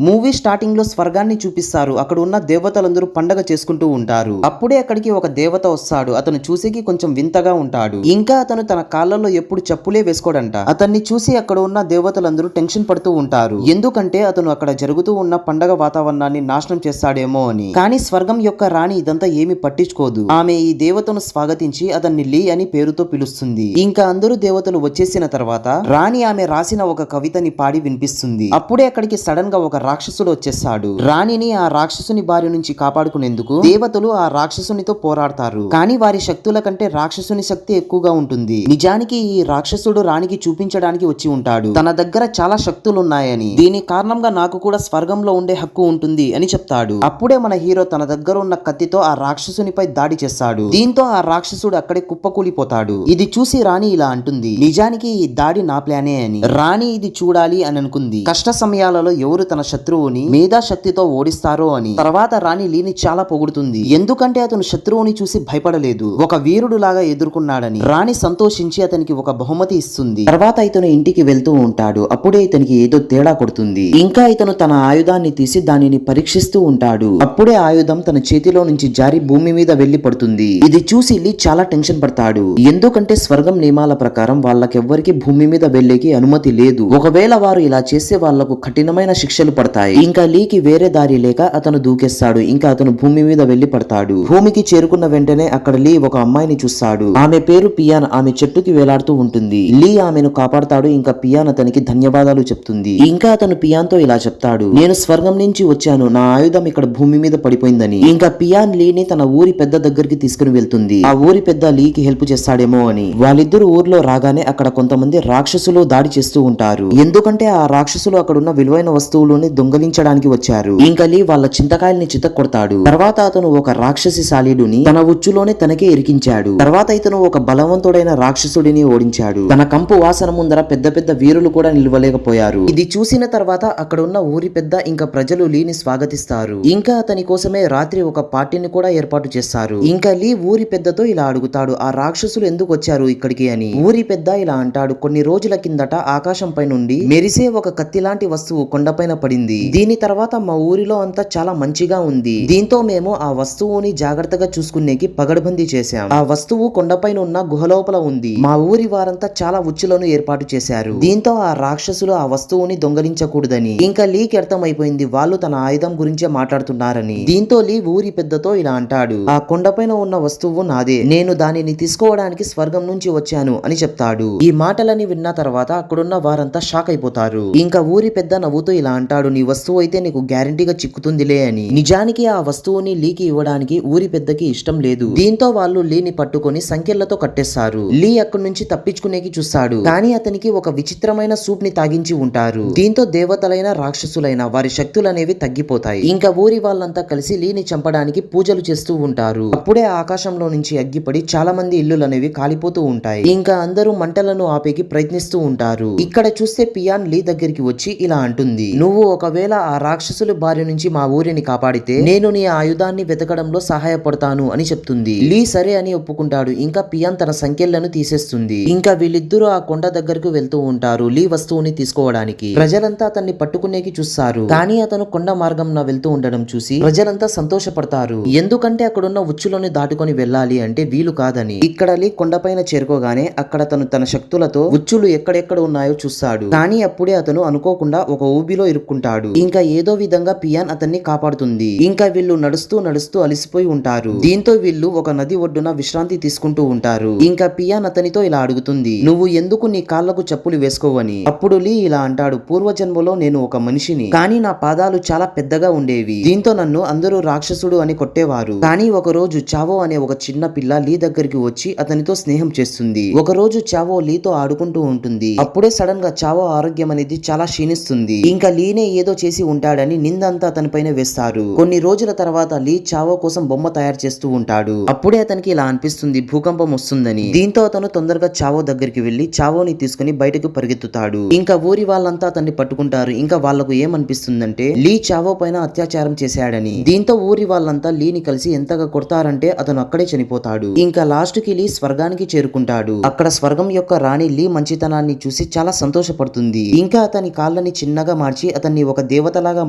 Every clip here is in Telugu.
మూవీ స్టార్టింగ్ లో స్వర్గాన్ని చూపిస్తారు. అక్కడ ఉన్న దేవతలందరూ పండగ చేసుకుంటూ ఉంటారు. అప్పుడే అక్కడికి ఒక దేవత వస్తాడు. అతను చూసేకి కొంచెం వింతగా ఉంటాడు. ఇంకా అతను తన కాళ్ళలో ఎప్పుడు చెప్పులే వేసుకోడంట. అతన్ని చూసి అక్కడ ఉన్న దేవతలందరూ టెన్షన్ పడుతూ ఉంటారు. ఎందుకంటే అతను అక్కడ జరుగుతూ ఉన్న పండగ వాతావరణాన్ని నాశనం చేస్తాడేమో అని. కానీ స్వర్గం యొక్క రాణి ఇదంతా ఏమి పట్టించుకోదు. ఆమె ఈ దేవతను స్వాగతించి అతన్ని లీ అని పేరుతో పిలుస్తుంది. ఇంకా అందరూ దేవతలు వచ్చేసిన తర్వాత రాణి ఆమె రాసిన ఒక కవితని పాడి వినిపిస్తుంది. అప్పుడే అక్కడికి సడన్ గా ఒక రాక్షసుడు వచ్చేస్తాడు. రాణిని ఆ రాక్షసుని బారి నుంచి కాపాడుకునేందుకు దేవతలు ఆ రాక్షసునితో పోరాడతారు. కానీ వారి శక్తుల కంటే రాక్షసుని శక్తి ఎక్కువగా ఉంటుంది. నిజానికి ఈ రాక్షసుడు రాణికి చూపించడానికి వచ్చి ఉంటాడు. తన దగ్గర చాలా శక్తులు ఉన్నాయని, దీని కారణంగా నాకు కూడా స్వర్గంలో ఉండే హక్కు ఉంటుంది అని చెప్తాడు. అప్పుడే మన హీరో తన దగ్గర ఉన్న కత్తితో ఆ రాక్షసునిపై దాడి చేస్తాడు. దీంతో ఆ రాక్షసుడు అక్కడే కుప్పకూలిపోతాడు. ఇది చూసి రాణి ఇలా అంటుంది, నిజానికి ఈ దాడి నా ప్లానే అని. రాణి ఇది చూడాలి అని అనుకుంది. కష్ట సమయాలలో ఎవరు తన శత్రువుని మేధా శక్తితో ఓడిస్తారో అని. తర్వాత రాణి లీని చాలా పొగుడుతుంది. ఎందుకంటే అతను శత్రువుని చూసి భయపడలేదు, ఒక వీరుడు లాగా ఎదుర్కొన్నాడని. రాణి సంతోషించి అతనికి ఒక బహుమతి ఇస్తుంది. తర్వాత ఇతను ఇంటికి వెళ్తూ ఉంటాడు. అప్పుడే ఇతనికి ఏదో తేడా కొడుతుంది. ఇంకా ఇతను తన ఆయుధాన్ని తీసి దానిని పరీక్షిస్తూ ఉంటాడు. అప్పుడే ఆయుధం తన చేతిలో నుంచి జారి భూమి మీద వెళ్లి పడుతుంది. ఇది చూసి లీ చాలా టెన్షన్ పడతాడు. ఎందుకంటే స్వర్గం నియమాల ప్రకారం వాళ్ళకెవ్వరికి భూమి మీద వెళ్లేకి అనుమతి లేదు. ఒకవేళ వారు ఇలా చేస్తే వాళ్లకు కఠినమైన శిక్షలు పడతాయి. ఇంకా లీకి వేరే దారి లేక అతను దూకేస్తాడు. ఇంకా అతను భూమి మీద వెళ్లి పడతాడు. భూమికి చేరుకున్న వెంటనే అక్కడ లీ ఒక అమ్మాయిని చూస్తాడు. ఆమె పేరు పియాన్. ఆమె చెట్టుకి వేలాడుతూ ఉంటుంది. లీ ఆమెను కాపాడతాడు. ఇంకా పియాన్ అతనికి ధన్యవాదాలు చెప్తుంది. ఇంకా అతను పియాన్ తో ఇలా చెప్తాడు, నేను స్వర్గం నుంచి వచ్చాను, నా ఆయుధం ఇక్కడ భూమి మీద పడిపోయిందని. ఇంకా పియాన్ లీని తన ఊరి పెద్ద దగ్గరికి తీసుకుని వెళ్తుంది. ఆ ఊరి పెద్ద లీకి హెల్ప్ చేస్తాడేమో అని. వాళ్ళిద్దరు ఊర్లో రాగానే అక్కడ కొంతమంది రాక్షసులు దాడి చేస్తూ ఉంటారు. ఎందుకంటే ఆ రాక్షసులు అక్కడున్న విలువైన వస్తువులని దొంగలించడానికి వచ్చారు. ఇంకా లీ వాళ్ళ చింతకాయల్ని చితక్ కొడతాడు. తర్వాత అతను ఒక రాక్షసి సాలీడుని తన ఉచ్చులోనే తనకే ఇరికించాడు. తర్వాత ఇతను ఒక బలవంతుడైన రాక్షసుడిని ఓడించాడు. తన కంపు వాసన ముందర పెద్ద పెద్ద వీరులు కూడా నిలవలేకపోయారు. ఇది చూసిన తర్వాత అక్కడ ఉన్న ఊరి పెద్ద ఇంకా ప్రజలు లీని స్వాగతిస్తారు. ఇంకా అతని కోసమే రాత్రి ఒక పార్టీని కూడా ఏర్పాటు చేస్తారు. ఇంకా లీ ఊరి పెద్దతో ఇలా అడుగుతాడు, ఆ రాక్షసులు ఎందుకు వచ్చారు ఇక్కడికి అని. ఊరి పెద్ద ఇలా అంటాడు, కొన్ని రోజుల కిందట ఆకాశంపై నుండి మెరిసే ఒక కత్తి లాంటి వస్తువు కొండపైన పడింది. దీని తర్వాత మా ఊరిలో అంతా చాలా మంచిగా ఉంది. దీంతో మేము ఆ వస్తువుని జాగ్రత్తగా చూసుకునేకి పగడ్బందీ చేశాం. ఆ వస్తువు కొండపైన ఉన్న గుహలోపల ఉంది. మా ఊరి వారంతా చాలా ఉచ్చులను ఏర్పాటు చేశారు. దీంతో ఆ రాక్షసులు ఆ వస్తువుని దొంగలించకూడదని. ఇంకా లీకి అర్థమైపోయింది వాళ్ళు తన ఆయుధం గురించే మాట్లాడుతున్నారని. దీంతో లీ ఊరి పెద్దతో ఇలా అంటాడు, ఆ కొండపైన ఉన్న వస్తువు నాదే, నేను దానిని తీసుకోవడానికి స్వర్గం నుంచి వచ్చాను అని చెప్తాడు. ఈ మాటలని విన్న తర్వాత అక్కడున్న వారంతా షాక్ అయిపోతారు. ఇంకా ఊరి పెద్ద నవ్వుతూ ఇలా అంటాడు, నీ వస్తువు అయితే నీకు గ్యారంటీగా చిక్కుతుందిలే అని. నిజానికి ఆ వస్తువుని లీకి ఇవ్వడానికి ఊరి పెద్దకి ఇష్టం లేదు. దీంతో వాళ్ళు లీని పట్టుకొని సంఖ్యలతో కట్టేస్తారు. లీ అక్కడి నుంచి తప్పించుకునేకి చూస్తాడు. కానీ అతనికి ఒక విచిత్రమైన సూప్ ని తాగించి ఉంటారు. దీంతో దేవతలైన రాక్షసులైన వారి శక్తులనేవి తగ్గిపోతాయి. ఇంకా ఊరి వాళ్ళంతా కలిసి లీని చంపడానికి పూజలు చేస్తూ ఉంటారు. అప్పుడే ఆకాశంలో నుంచి అగ్గిపడి చాలా మంది ఇల్లులనేవి కాలిపోతూ ఉంటాయి. ఇంకా అందరూ మంటలను ఆపేకి ప్రయత్నిస్తూ ఉంటారు. ఇక్కడ చూస్తే పియాన్ లీ దగ్గరికి వచ్చి ఇలా అంటుంది, నువ్వు ఒకవేళ ఆ రాక్షసుల బారి నుంచి మా ఊరిని కాపాడితే నేను నీ ఆయుధాన్ని వెతకడంలో సహాయపడతాను అని చెప్తుంది. లీ సరే అని ఒప్పుకుంటాడు. ఇంకా పియాన్ తన సంఖ్యలను తీసేస్తుంది. ఇంకా వీళ్ళిద్దరూ ఆ కొండ దగ్గరకు వెళ్తూ ఉంటారు లీ వస్తువుని తీసుకోవడానికి. ప్రజలంతా అతన్ని పట్టుకునేకి చూస్తారు. కానీ అతను కొండ మార్గంలో వెళ్తూ ఉండడం చూసి ప్రజలంతా సంతోషపడతారు. ఎందుకంటే అక్కడున్న ఉచ్చులను దాటుకొని వెళ్ళాలి అంటే వీలు కాదని. ఇక్కడ లీ కొండపైన చేరుకోగానే అక్కడ తన శక్తులతో ఉచ్చులు ఎక్కడెక్కడ ఉన్నాయో చూస్తాడు. కానీ అప్పుడే అతను అనుకోకుండా ఒక ఊబిలో ఇరుక్కుంటాడు. ఇంకా ఏదో విధంగా పియాన్ అతన్ని కాపాడుతుంది. ఇంకా వీళ్ళు నడుస్తూ నడుస్తూ అలసిపోయి ఉంటారు. దీంతో వీళ్ళు ఒక నది ఒడ్డున విశ్రాంతి తీసుకుంటూ ఉంటారు. ఇంకా పియాన్ అతనితో ఇలా అడుగుతుంది, నువ్వు ఎందుకు నీ కాళ్లకు చెప్పులు వేసుకోవని. అప్పుడు లీ ఇలా అంటాడు, పూర్వజన్మలో నేను ఒక మనిషిని, కానీ నా పాదాలు చాలా పెద్దగా ఉండేవి. దీంతో నన్ను అందరూ రాక్షసుడు అని కొట్టేవారు. కానీ ఒక రోజు చావో అనే ఒక చిన్న పిల్ల లీ దగ్గరికి వచ్చి అతనితో స్నేహం చేస్తుంది. ఒక రోజు చావో లీతో ఆడుకుంటూ ఉంటుంది. అప్పుడే సడన్ గా చావో ఆరోగ్యం అనేది చాలా క్షీణిస్తుంది. ఇంకా లీనే ఏదో చేసి ఉంటాడని నిందంతా అతనిపైన వేస్తారు. కొన్ని రోజుల తర్వాత లీ చావో కోసం బొమ్మ తయారు చేస్తూ ఉంటాడు. అప్పుడే అతనికి ఇలా అనిపిస్తుంది భూకంపం వస్తుందని. దీంతో అతను తొందరగా చావో దగ్గరికి వెళ్లి చావోని తీసుకుని బయటకు పరిగెత్తుతాడు. ఇంకా ఊరి వాళ్ళంతా అతన్ని పట్టుకుంటారు. ఇంకా వాళ్లకు ఏమనిపిస్తుందంటే లీ చావో పైన అత్యాచారం చేశాడని. దీంతో ఊరి వాళ్ళంతా లీని కలిసి ఎంతగా కొడతారంటే అతను అక్కడే చనిపోతాడు. ఇంకా లాస్ట్ కి లీ స్వర్గానికి చేరుకుంటాడు. అక్కడ స్వర్గం యొక్క రాణి లీ మంచితనాన్ని చూసి చాలా సంతోషపడుతుంది. ఇంకా అతని కాళ్ళని చిన్నగా మార్చి అతన్ని ఒక దేవతలాగా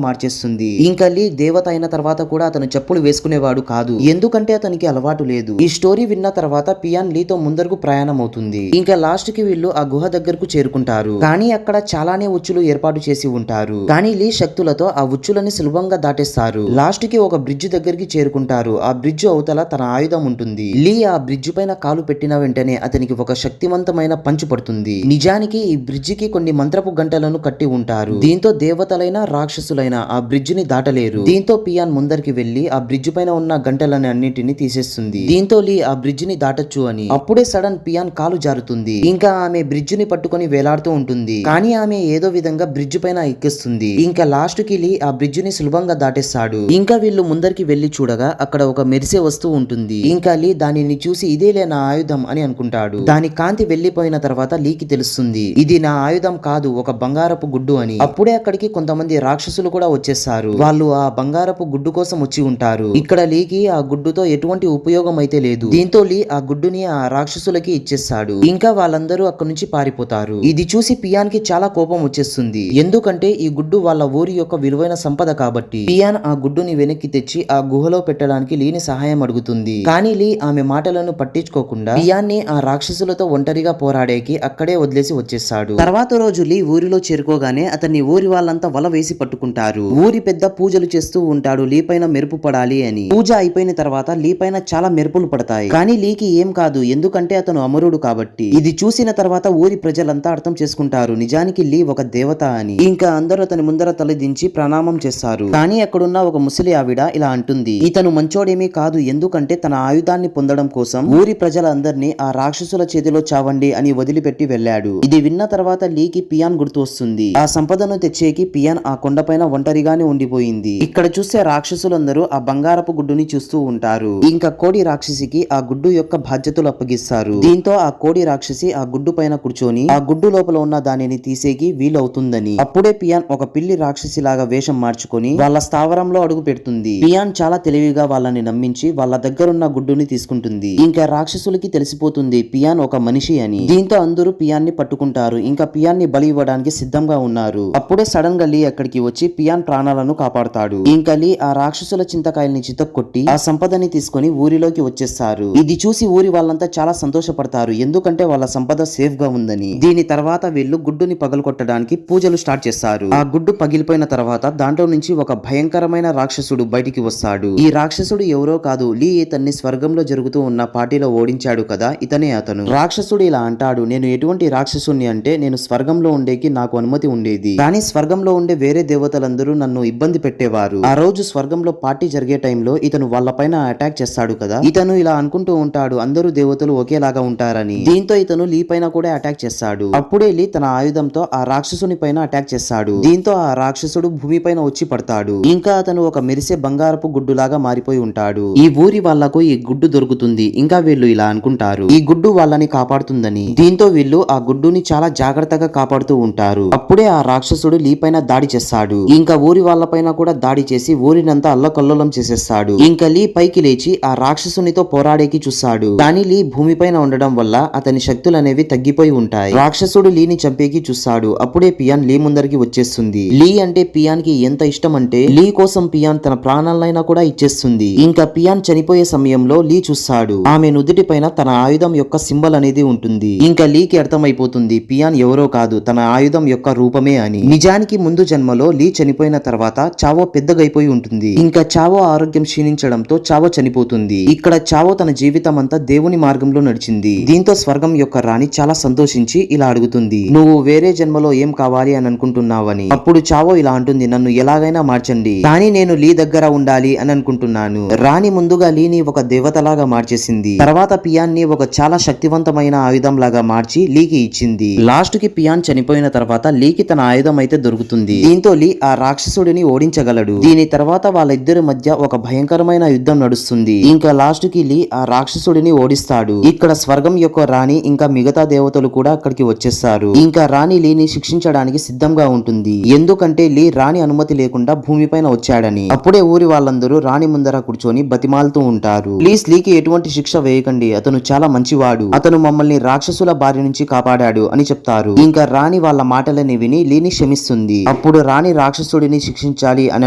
మార్చేస్తుంది. ఇంకా లీ దేవత అయిన తర్వాత కూడా అతను చెప్పులు వేసుకునేవాడు కాదు, ఎందుకంటే అతనికి అలవాటు లేదు. ఈ స్టోరీ విన్న తర్వాత పియాన్ లీతో ముందరకు ప్రయాణం అవుతుంది. ఇంకా లాస్ట్ కి వీళ్ళు ఆ గుహ దగ్గరకు చేరుకుంటారు. కానీ అక్కడ చాలానే ఉచ్చులు ఏర్పాటు చేసి ఉంటారు. కానీ లీ శక్తులతో ఆ ఉచ్చులని సులభంగా దాటేస్తారు. లాస్ట్ కి ఒక బ్రిడ్జ్ దగ్గరికి చేరుకుంటారు. ఆ బ్రిడ్జ్ అవతల తన ఆయుధం ఉంటుంది. లీ ఆ బ్రిడ్జ్ పైన కాలు పెట్టిన వెంటనే అతనికి ఒక శక్తివంతమైన పంచు పడుతుంది. నిజానికి ఈ బ్రిడ్జ్ కి కొన్ని మంత్రపు గంటలను కట్టి ఉంటారు. దీంతో దేవతలైన రాక్షసులైన ఆ బ్రిడ్జ్ ని దాటలేరు. దీంతో పియాన్ ముందరికి వెళ్లి ఆ బ్రిడ్జ్ పైన ఉన్న గంటలని అన్నిటిని తీసేస్తుంది. దీంతో లీ ఆ బ్రిడ్జ్ ని దాటొచ్చు అని. అప్పుడే సడన్ పియాన్ కాలు జారుతుంది. ఇంకా ఆమె బ్రిడ్జ్ ని పట్టుకొని వేలాడుతూ ఉంటుంది. కానీ ఆమె ఏదో విధంగా బ్రిడ్జ్ పైన ఎక్కిస్తుంది. ఇంకా లాస్ట్ కి లీ ఆ బ్రిడ్జ్ ని సులభంగా దాటేస్తాడు. ఇంకా వీళ్ళు ముందరికి వెళ్లి చూడగా అక్కడ ఒక మెరిసే వస్తువు ఉంటుంది. ఇంకా లీ దానిని చూసి ఇదేలే నా ఆయుధం అని అనుకుంటాడు. దాని కాంతి వెళ్లిపోయిన తర్వాత లీకి తెలుస్తుంది ఇది నా ఆయుధం కాదు, ఒక బంగారపు గుడ్డు అని. అప్పుడే అక్కడికి కొంతమంది రాక్షసులు కూడా వచ్చేస్తారు. వాళ్ళు ఆ బంగారపు గుడ్డు కోసం వచ్చి ఉంటారు. ఇక్కడ లీకి ఆ గుడ్డుతో ఎటువంటి ఉపయోగం అయితే లేదు. దీంతో లీ ఆ గుడ్డుని ఆ రాక్షసులకి ఇచ్చేస్తాడు. ఇంకా వాళ్ళందరూ అక్కడి నుంచి పారిపోతారు. ఇది చూసి పియాన్ కి చాలా కోపం వచ్చేస్తుంది. ఎందుకంటే ఈ గుడ్డు వాళ్ళ ఊరి యొక్క విలువైన సంపద కాబట్టి. పియాన్ ఆ గుడ్డుని వెనక్కి తెచ్చి ఆ గుహలో పెట్టడానికి లీని సహాయం అడుగుతుంది. కానీ లీ ఆమె మాటలను పట్టించుకోకుండా పియాన్ ని ఆ రాక్షసులతో ఒంటరిగా పోరాడేకి అక్కడే వదిలేసి వచ్చేస్తాడు. తర్వాత రోజు లీ ఊరిలో చేరుకోగానే అతన్ని ఊరి వాళ్ళంతా వల వేసి పట్టుకుంటారు. ఊరి పెద్ద పూజలు చేస్తూ ఉంటాడు లీ పైన మెరుపు పడాలి అని. పూజ అయిపోయిన తర్వాత లీ పైన చాలా మెరుపులు పడతాయి. కానీ లీకి ఏం కాదు, ఎందుకంటే అతను అమరుడు కాబట్టి. ఇది చూసిన తర్వాత ఊరి ప్రజలంతా అర్థం చేసుకుంటారు నిజానికి లీ ఒక దేవత అని. ఇంకా అందరూ అతని ముందర తలదించి ప్రణామం చేస్తారు. కానీ అక్కడున్న ఒక ముసలి ఆవిడ ఇలా అంటుంది, ఇతను మంచోడేమీ కాదు, ఎందుకంటే తన ఆయుధాన్ని పొందడం కోసం ఊరి ప్రజలందరినీ ఆ రాక్షసుల చేతిలో చావండి అని వదిలిపెట్టి వెళ్ళాడు. ఇది విన్న తర్వాత లీకి పియాన్ గుర్తు వస్తుంది. ఆ సంపదను తెచ్చేకి పియాన్ ఆ కొండపైన ఒంటరిగానే ఉండిపోయింది. ఇక్కడ చూస్తే రాక్షసులందరూ ఆ బంగారపు గుడ్డుని చూస్తూ ఉంటారు. ఇంకా కోడి రాక్షసికి ఆ గుడ్డు యొక్క బాధ్యతలు అప్పగిస్తారు. దీంతో ఆ కోడి రాక్షసి ఆ గుడ్డు పైన కూర్చొని ఆ గుడ్డు లోపల ఉన్న దానిని తీసేకి వీలవుతుందని. అప్పుడే పియాన్ ఒక పిల్లి రాక్షసి లాగా వేషం మార్చుకొని వాళ్ళ స్థావరంలో అడుగు పెడుతుంది. పియాన్ చాలా తెలివిగా వాళ్ళని నమ్మించి వాళ్ళ దగ్గరున్న గుడ్డుని తీసుకుంటుంది. ఇంకా రాక్షసులకి తెలిసిపోతుంది పియాన్ ఒక మనిషి అని. దీంతో అందరూ పియాన్ ని పట్టుకుంటారు. ఇంకా పియాన్ ని బలి ఇవ్వడానికి సిద్ధంగా ఉన్నారు. అప్పుడే సడన్ గా లీ అక్కడికి వచ్చి పియాన్ ప్రాణాలను కాపాడుతాడు. ఇంకా లీ ఆ రాక్షసుల చింతకాయల్ని చితక్కొట్టి ఆ సంపదని తీసుకొని ఊరిలోకి వచ్చేస్తారు. ఇది చూసి ఊరి వాళ్ళంతా చాలా సంతోషపడతారు, ఎందుకంటే వాళ్ళ సంపద సేఫ్ గా ఉందని. దీని తర్వాత వీళ్ళు గుడ్డుని పగలగొట్టడానికి పూజలు స్టార్ట్ చేస్తారు. ఆ గుడ్డు పగిలిపోయిన తర్వాత దాంట్లో నుంచి ఒక భయంకరమైన రాక్షసుడు బయటికి వస్తాడు. ఈ రాక్షసుడు ఎవరో కాదు, లీ ఇతన్ని స్వర్గంలో జరుగుతూ ఉన్న పార్టీలో ఓడించాడు కదా, ఇతనే అతను. రాక్షసుడు ఇలా అంటాడు, నేను ఎటువంటి రాక్షసుని అంటే నేను స్వర్గంలో ఉండేకి నాకు అనుమతి ఉండేది, కానీ స్వర్గంలో ఉండే వేరే దేవతలందరూ నన్ను ఇబ్బంది పెట్టేవారు. ఆ రోజు స్వర్గంలో పార్టీ జరిగే టైంలో ఇతను వాళ్ళ పైన అటాక్ చేస్తాడు కదా. ఇతను ఇలా అనుకుంటూ ఉంటాడు అందరూ దేవతలు ఒకేలాగా ఉంటారని. దీంతో ఇతను లీ పైన కూడా అటాక్ చేస్తాడు. అప్పుడే లీ తన ఆయుధంతో ఆ రాక్షసుని పైన అటాక్ చేస్తాడు. దీంతో ఆ రాక్షసుడు భూమి పైన వచ్చి పడతాడు. ఇంకా అతను ఒక మెరిసే బంగారపు గుడ్డులాగా మారిపోయి ఉంటాడు. ఈ ఊరి వాళ్లకు ఈ గుడ్డు దొరుకుతుంది. ఇంకా వీళ్ళు ఇలా అనుకుంటారు ఈ గుడ్డు వాళ్ళని కాపాడుతుందని. దీంతో వీళ్ళు ఆ గుడ్డుని చాలా జాగ్రత్తగా కాపాడుతూ ఉంటారు. అప్పుడే ఆ రాక్షసుడు లీ పైన దాడి చేస్తాడు. ఇంకా ఊరి వాళ్ళ పైన కూడా దాడి చేసి ఊరినంతా అల్లకల్లోలం చేసేస్తాడు. ఇంకా లీ పైకి లేచి ఆ రాక్షసునితో పోరాడేకి చూస్తాడు. కానీ లీ భూమిపైన ఉండడం వల్ల అతని శక్తులు అనేవి తగ్గిపోయి ఉంటాయి. రాక్షసుడు లీని చంపేకి చూస్తాడు. అప్పుడే పియాన్ లీ ముందరికి వచ్చేస్తుంది. లీ అంటే పియాన్ కి ఎంత ఇష్టం అంటే లీ కోసం పియాన్ తన ప్రాణాలైనా కూడా ఇచ్చేస్తుంది. ఇంకా పియాన్ చనిపోయే సమయంలో లీ చూస్తాడు. ఆమె నుదుటి పైన తన ఆయుధం యొక్క సింబల్ అనేది ఉంటుంది. ఇంకా లీకి అర్థమైపోతుంది పియాన్ ఎవరో కాదు, తన ఆయుధం యొక్క రూపమే అని. నిజానికి ముందు జన్మలో లీ చనిపోయిన తర్వాత చావో పెద్దగైపోయి ఉంటుంది. ఇంకా చావో ఆరోగ్యం క్షీణించడంతో చావో చనిపోతుంది. ఇక్కడ చావో తన జీవితం అంతా దేవుని మార్గంలో నడిచింది. దీంతో స్వర్గం యొక్క రాణి చాలా సంతోషించి ఇలా అడుగుతుంది, నువ్వు వేరే జన్మలో ఏం కావాలి అని అనుకుంటున్నావని. అప్పుడు చావో ఇలా అంటుంది, నన్ను ఎలాగైనా మార్చండి, కానీ నేను లీ దగ్గర ఉండాలి అని అనుకుంటున్నాను. రాణి ముందుగా లీని ఒక దేవతలాగా మార్చేసింది. తర్వాత పియాన్ ని ఒక చాలా శక్తివంతమైన ఆయుధం లాగా మార్చి లీకి ఇచ్చింది. లాస్ట్ కి పియాన్ చనిపోయిన తర్వాత లీకి తన ఆయుధం అయితే దొరుకుతుంది. దీంతో లీ ఆ రాక్షసుడిని ఓడించగలడు. దీని తర్వాత వాళ్ళిద్దరి మధ్య ఒక భయంకరమైన యుద్ధం నడుస్తుంది. ఇంకా లాస్ట్ కి లీ ఆ రాక్షసుడిని ఓడిస్తాడు. ఇక్కడ స్వర్గం యొక్క రాణి ఇంకా మిగతా దేవతలు కూడా అక్కడికి వచ్చేస్తారు. ఇంకా రాణి లీని శిక్షించడానికి సిద్ధంగా ఉంటుంది, ఎందుకంటే లీ రాణి అనుమతి లేకుండా భూమిపైన వచ్చాడని. అప్పుడే ఊరి వాళ్ళందరూ రాణి ముందర కూర్చొని బతిమాలుతూ ఉంటారు, ప్లీజ్ లీకి ఎటువంటి శిక్ష వేయకండి, అతను చాలా మంచివాడు, అతను మమ్మల్ని రాక్షసుల బారి నుంచి కాపాడాడు అని చెప్తారు. ఇంకా రాణి వాళ్ళ మాటలని విని లీని క్షమిస్తుంది. అప్పుడు అప్పుడు రాణి రాక్షసుడిని శిక్షించాలి అని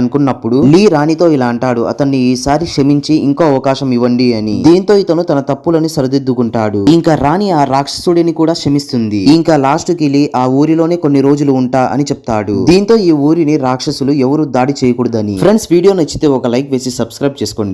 అనుకున్నప్పుడు లీ రాణితో ఇలా అంటాడు, అతన్ని ఈసారి క్షమించి ఇంకో అవకాశం ఇవ్వండి అని. దీంతో ఇతను తన తప్పులని సరిదిద్దుకుంటాడు. ఇంకా రాణి ఆ రాక్షసుడిని కూడా క్షమిస్తుంది. ఇంకా లాస్ట్ కి లీ ఆ ఊరిలోనే కొన్ని రోజులు ఉంటా అని చెప్తాడు. దీంతో ఈ ఊరిని రాక్షసులు ఎవరు దాడి చేయకూడదని. ఫ్రెండ్స్, వీడియో నచ్చితే ఒక లైక్ వేసి సబ్స్క్రైబ్ చేసుకోండి.